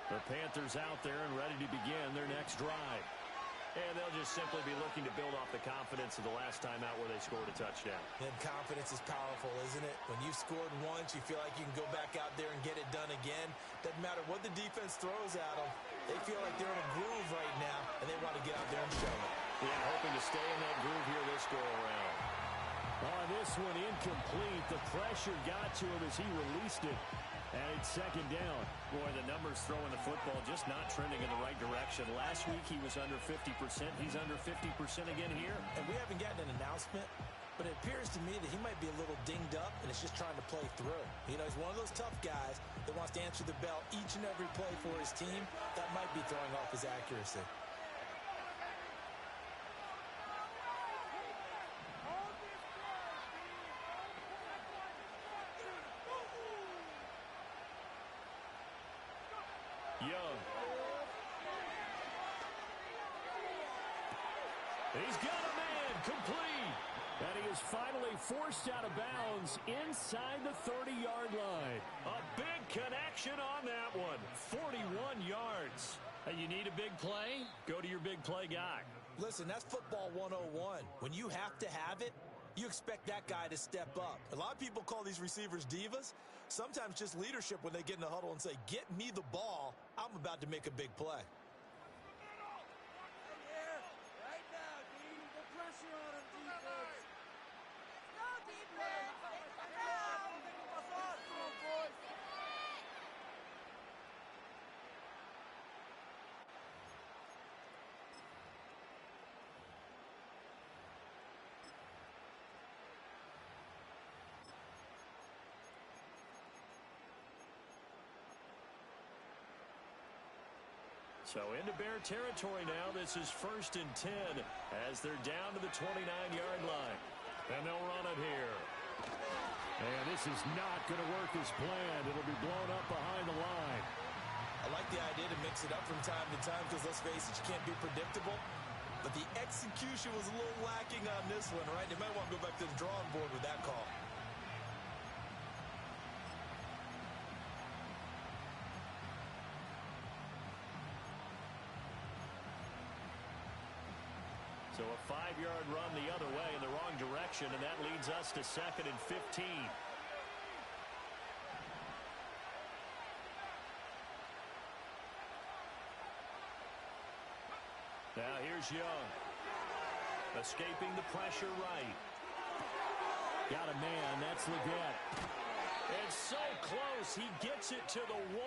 The Panthers out there and ready to begin their next drive. And they'll just simply be looking to build off the confidence of the last time out where they scored a touchdown. And confidence is powerful, isn't it? When you've scored once, you feel like you can go back out there and get it done again. Doesn't matter what the defense throws at them. They feel like they're in a groove right now, and they want to get out there and show it. Yeah, hoping to stay in that groove here this go-around. On this one, incomplete. The pressure got to him as he released it. And it's 2nd down. Boy, the numbers throwing the football just not trending in the right direction. Last week he was under 50%. He's under 50% again here. And we haven't gotten an announcement, but it appears to me that he might be a little dinged up and is just trying to play through. You know, he's one of those tough guys that wants to answer the bell each and every play for his team. That might be throwing off his accuracy. Young. He's got a man complete. And he is finally forced out of bounds inside the 30-yard line. A big connection on that one. 41 yards. And you need a big play? Go to your big play guy. Listen, that's football 101. When you have to have it, you expect that guy to step up. A lot of people call these receivers divas. Sometimes just leadership when they get in the huddle and say, get me the ball. I'm about to make a big play. So into Bear territory now. This is 1st and 10 as they're down to the 29-yard line. And they'll run it here. And this is not going to work as planned. It'll be blown up behind the line. I like the idea to mix it up from time to time because, let's face it, you can't be predictable. But the execution was a little lacking on this one, right? They might want to go back to the drawing board with that call. So a 5-yard run the other way in the wrong direction, and that leads us to 2nd and 15. Now here's Young. Escaping the pressure right. Got a man, that's Leggett. And so close, he gets it to the 1.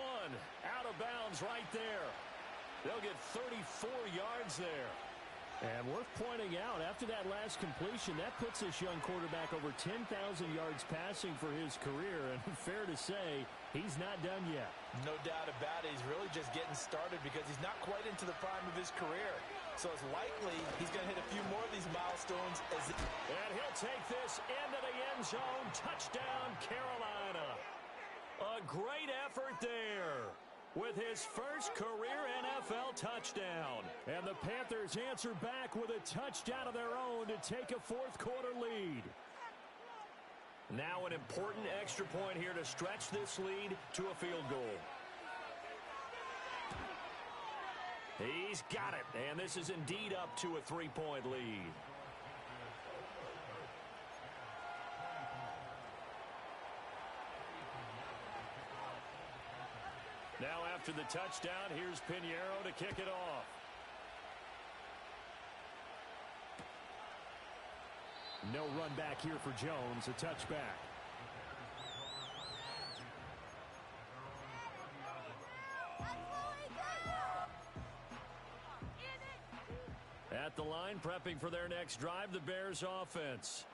Out of bounds right there. They'll get 34 yards there. And worth pointing out, after that last completion, that puts this young quarterback over 10,000 yards passing for his career. And fair to say, He's not done yet. No doubt about it. He's really just getting started because he's not quite into the prime of his career. So it's likely he's going to hit a few more of these milestones. And he'll take this into the end zone. Touchdown, Carolina. A great effort there with his first career NFL touchdown. And the Panthers answer back with a touchdown of their own to take a fourth-quarter lead. Now an important extra point here to stretch this lead to a field goal. He's got it, and this is indeed up to a 3-point lead. Now after the touchdown, here's Pinheiro to kick it off. No run back here for Jones, a touchback. At the line, prepping for their next drive, the Bears offense.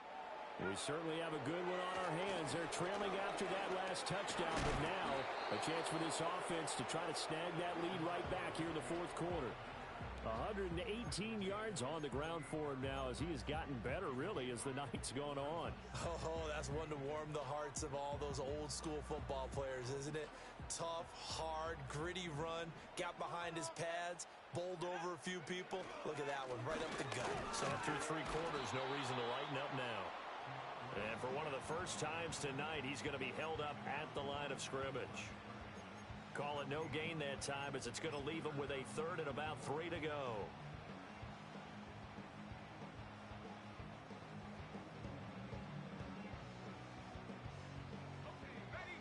We certainly have a good one on our hands. They're trailing after that last touchdown, but now a chance for this offense to try to snag that lead right back here in the fourth quarter. 118 yards on the ground for him now as he has gotten better, really, as the night's gone on. Oh, that's one to warm the hearts of all those old-school football players, isn't it? Tough, hard, gritty run, got behind his pads, bowled over a few people. Look at that one, right up the gut. So through 3 quarters, no reason to lighten up now. And for one of the first times tonight, he's going to be held up at the line of scrimmage. Call it no gain that time as it's going to leave him with a third and about 3 to go.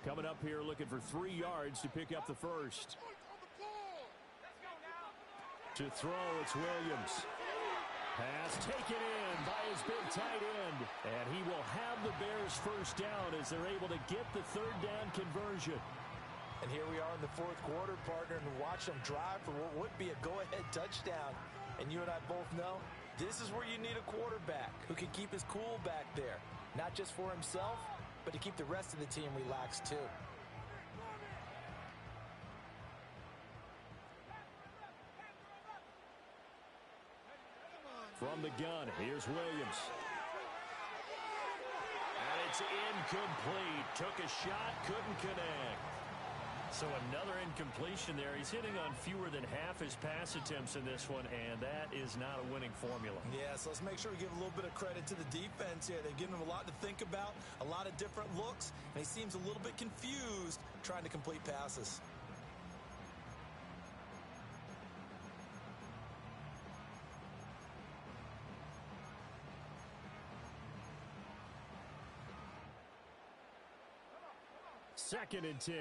Coming up here looking for 3 yards to pick up the first. To throw, it's Williams. Pass taken in by his big tight end. And he will have the Bears first down as they're able to get the third down conversion. And here we are in the fourth quarter, partner, and watch them drive for what would be a go-ahead touchdown. And you and I both know this is where you need a quarterback who can keep his cool back there. Not just for himself, but to keep the rest of the team relaxed too. From the gun, here's Williams. And it's incomplete. Took a shot, couldn't connect. So another incompletion there. He's hitting on fewer than half his pass attempts in this one, and that is not a winning formula. Yeah, so let's make sure we give a little bit of credit to the defense here. They've given him a lot to think about, a lot of different looks, and he seems a little bit confused trying to complete passes. Second and 10.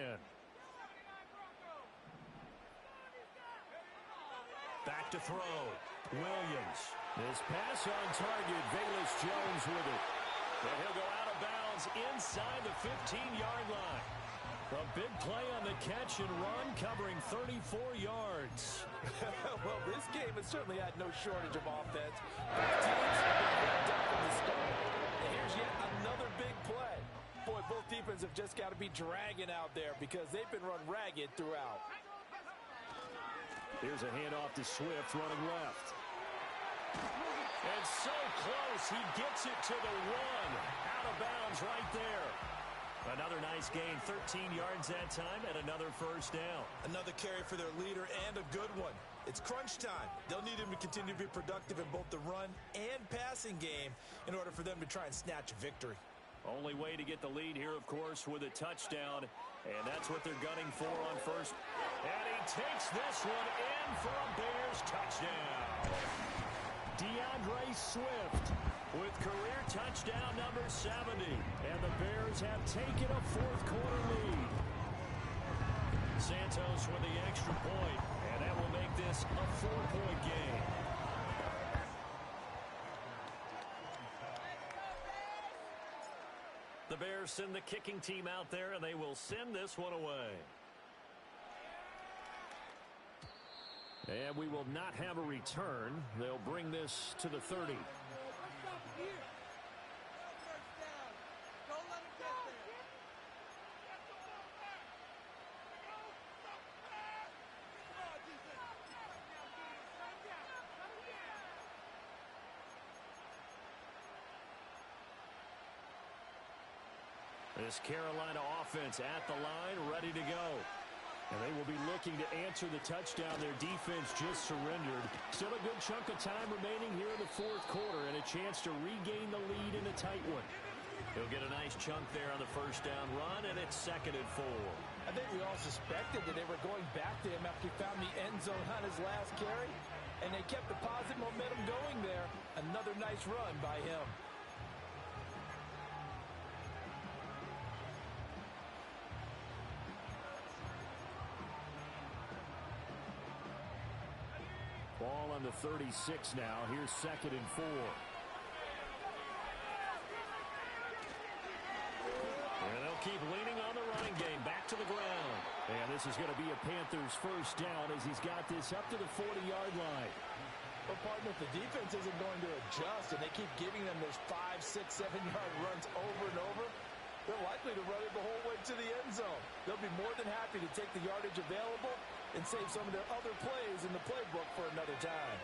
Back to throw. Williams. This pass on target. Velus Jones with it. And he'll go out of bounds inside the 15-yard line. A big play on the catch and run, covering 34 yards. Well, this game has certainly had no shortage of offense. Both teams have been ramped up from the start. And here's yet another big play. Boy, both defenses have just got to be dragging out there because they've been run ragged throughout. Here's a handoff to Swift running left. And so close, he gets it to the 1. Out of bounds right there. Another nice gain, 13 yards that time, and another first down. Another carry for their leader and a good one. It's crunch time. They'll need him to continue to be productive in both the run and passing game in order for them to try and snatch a victory. Only way to get the lead here, of course, with a touchdown. And that's what they're gunning for on first. And he takes this one in for a Bears touchdown. DeAndre Swift with career touchdown number 70. And the Bears have taken a fourth-quarter lead. Santos with the extra point, and that will make this a 4-point game. The Bears send the kicking team out there, and they will send this one away. And we will not have a return. They'll bring this to the 30. This Carolina offense at the line, ready to go. And they will be looking to answer the touchdown their defense just surrendered. Still a good chunk of time remaining here in the fourth quarter and a chance to regain the lead in a tight one. He'll get a nice chunk there on the first down run, and it's 2nd and 4. I think we all suspected that they were going back to him after he found the end zone on his last carry, and they kept the positive momentum going there. Another nice run by him. Ball on the 36 now. Here's 2nd and 4. And they'll keep leaning on the running game. Back to the ground. And this is going to be a Panthers first down as he's got this up to the 40-yard line. Well, partner, if the defense isn't going to adjust and they keep giving them those 5, 6, 7-yard runs over and over, they're likely to run it the whole way to the end zone. They'll be more than happy to take the yardage available and save some of their other plays in the playbook for another time.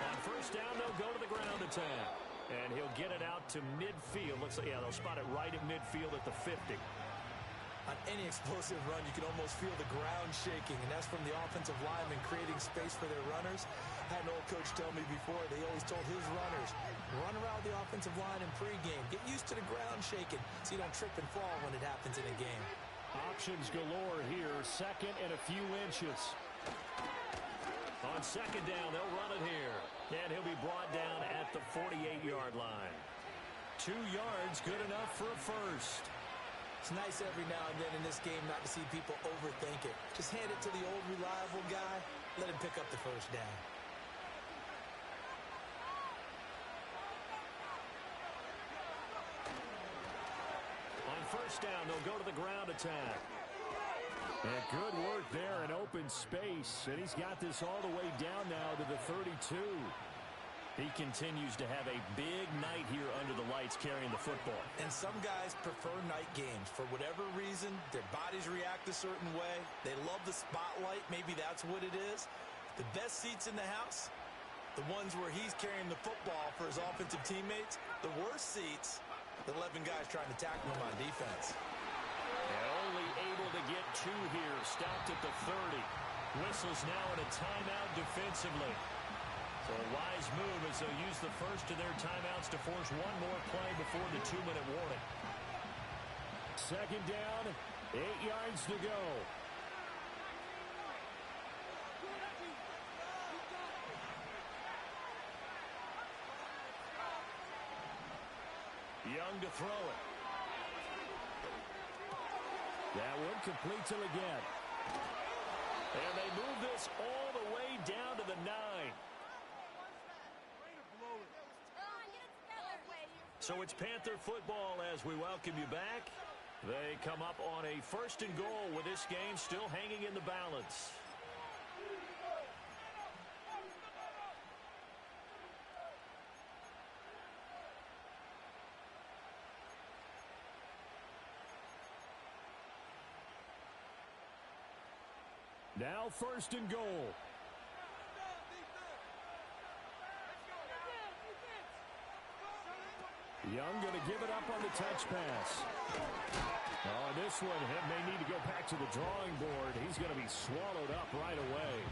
On first down, they'll go to the ground attack. And he'll get it out to midfield. Looks like, yeah, they'll spot it right at midfield at the 50. On any explosive run, you can almost feel the ground shaking, and that's from the offensive linemen creating space for their runners. I had an old coach tell me before, they always told his runners, run around the offensive line in pregame. Get used to the ground shaking so you don't trip and fall when it happens in a game. Options galore here. 2nd and a few inches. On 2nd down, they'll run it here. And he'll be brought down at the 48-yard line. 2 yards, good enough for a first. It's nice every now and then in this game not to see people overthink it. Just hand it to the old reliable guy. Let him pick up the first down. On first down, they'll go to the ground attack. And good work there in open space. And he's got this all the way down now to the 32. He continues to have a big night here under the lights carrying the football. And some guys prefer night games. For whatever reason, their bodies react a certain way. They love the spotlight. Maybe that's what it is. The best seats in the house, the ones where he's carrying the football for his offensive teammates. The worst seats, the 11 guys trying to tackle him on defense. And only able to get 2 here. Stopped at the 30. Whistles now in a timeout defensively. So a wise move as they'll use the first of their timeouts to force one more play before the 2-minute warning. 2nd down, 8 yards to go. Young to throw it. That one completes him again. And they move this all the way down to the 9. So it's Panther football as we welcome you back. They come up on a 1st and goal with this game still hanging in the balance. Now 1st and goal. Young going to give it up on the touch pass. Oh, this one may need to go back to the drawing board. He's going to be swallowed up right away.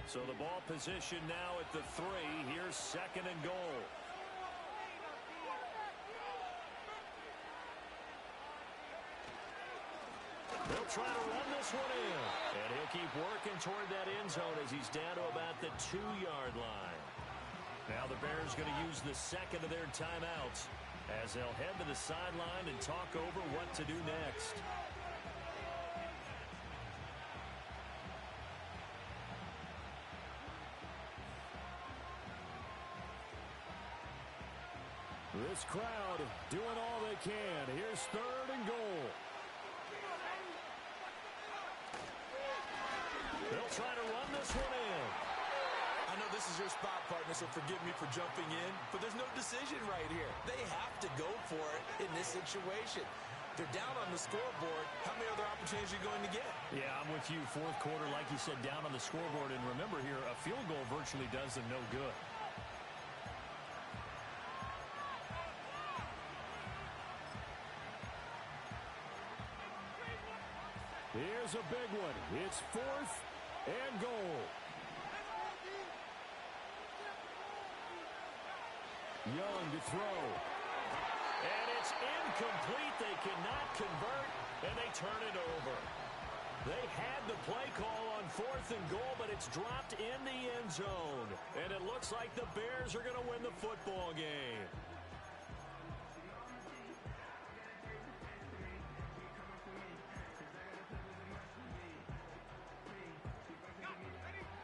So the ball position now at the 3. Here's 2nd and goal. They'll try to run this one in. And he'll keep working toward that end zone as he's down to about the 2-yard line. Now the Bears going to use the 2nd of their timeouts as they'll head to the sideline and talk over what to do next. This crowd doing all they can. Here's 3rd and goal. They'll try to run this one in. I know this is your spot, partner, so forgive me for jumping in, but there's no decision right here. They have to go for it in this situation. They're down on the scoreboard. How many other opportunities are you going to get? Yeah, I'm with you. Fourth quarter, like you said, down on the scoreboard. And remember here, a field goal virtually does them no good. Here's a big one. It's 4th and goal. Young to throw. And it's incomplete. They cannot convert, and they turn it over. They had the play call on 4th and goal, but it's dropped in the end zone. And it looks like the Bears are going to win the football game.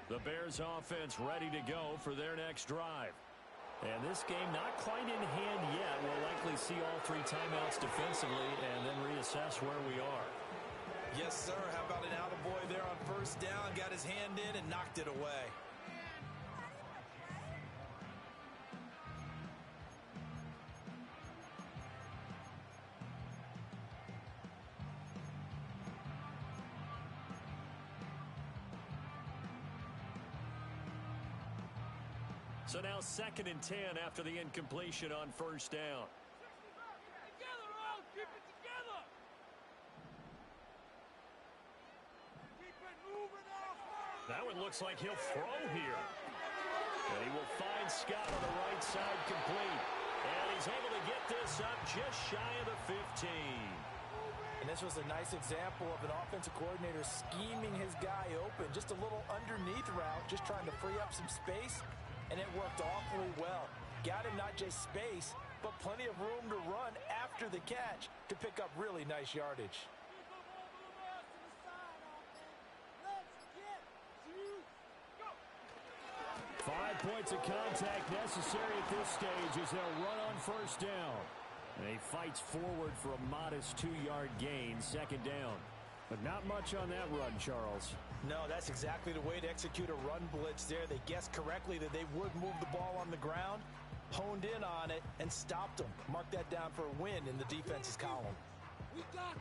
The Bears offense ready to go for their next drive. And this game not quite in hand yet. We'll likely see all 3 timeouts defensively and then reassess where we are. Yes, sir. How about an attaboy there on first down? Got his hand in and knocked it away. So now 2nd and 10 after the incompletion on first down. That one looks like he'll throw here. And he will find Scott on the right side complete. And he's able to get this up just shy of the 15. And this was a nice example of an offensive coordinator scheming his guy open. Just a little underneath route, just trying to free up some space. And it worked awfully well. Got him not just space, but plenty of room to run after the catch to pick up really nice yardage. Five points of contact necessary at this stage as they'll run on first down. And he fights forward for a modest 2-yard gain, 2nd down. But not much on that run, Charles. No, that's exactly the way to execute a run blitz there. They guessed correctly that they would move the ball on the ground, honed in on it, and stopped them. Mark that down for a win in the defense's column. We got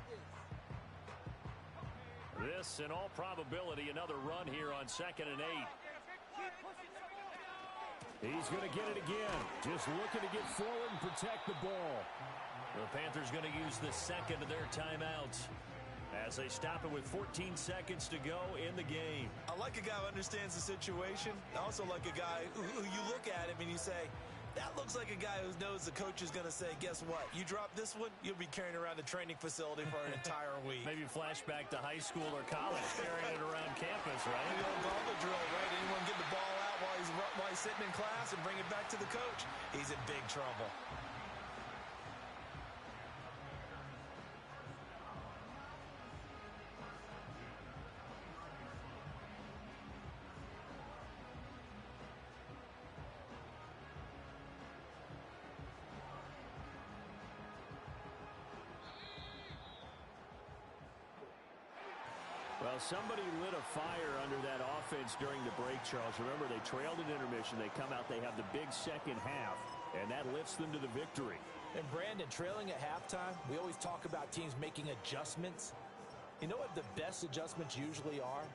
this. This, in all probability, another run here on 2nd and 8. He's going to get it again. Just looking to get forward and protect the ball. The Panthers going to use the 2nd of their timeouts as they stop it with 14 seconds to go in the game. I like a guy who understands the situation. I also like a guy who you look at him and you say, that looks like a guy who knows the coach is going to say, guess what? You drop this one, you'll be carrying around the training facility for an entire week. Maybe flashback to high school or college, carrying it around campus, right? The old gauntlet drill, right? Anyone get the ball out while he's sitting in class and bring it back to the coach? He's in big trouble. Well, somebody lit a fire under that offense during the break, Charles. Remember, they trailed at intermission. They come out, they have the big second half, and that lifts them to the victory. And Brandon, trailing at halftime, we always talk about teams making adjustments. You know what the best adjustments usually are?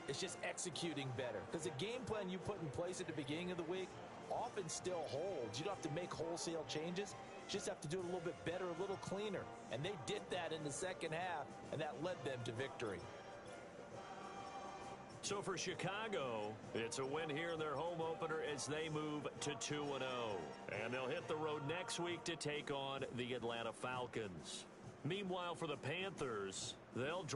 It's just executing better. Because the game plan you put in place at the beginning of the week often still holds. You don't have to make wholesale changes. You just have to do it a little bit better, a little cleaner. And they did that in the second half, and that led them to victory. So for Chicago, it's a win here in their home opener as they move to 2-0. And they'll hit the road next week to take on the Atlanta Falcons. Meanwhile, for the Panthers, they'll drop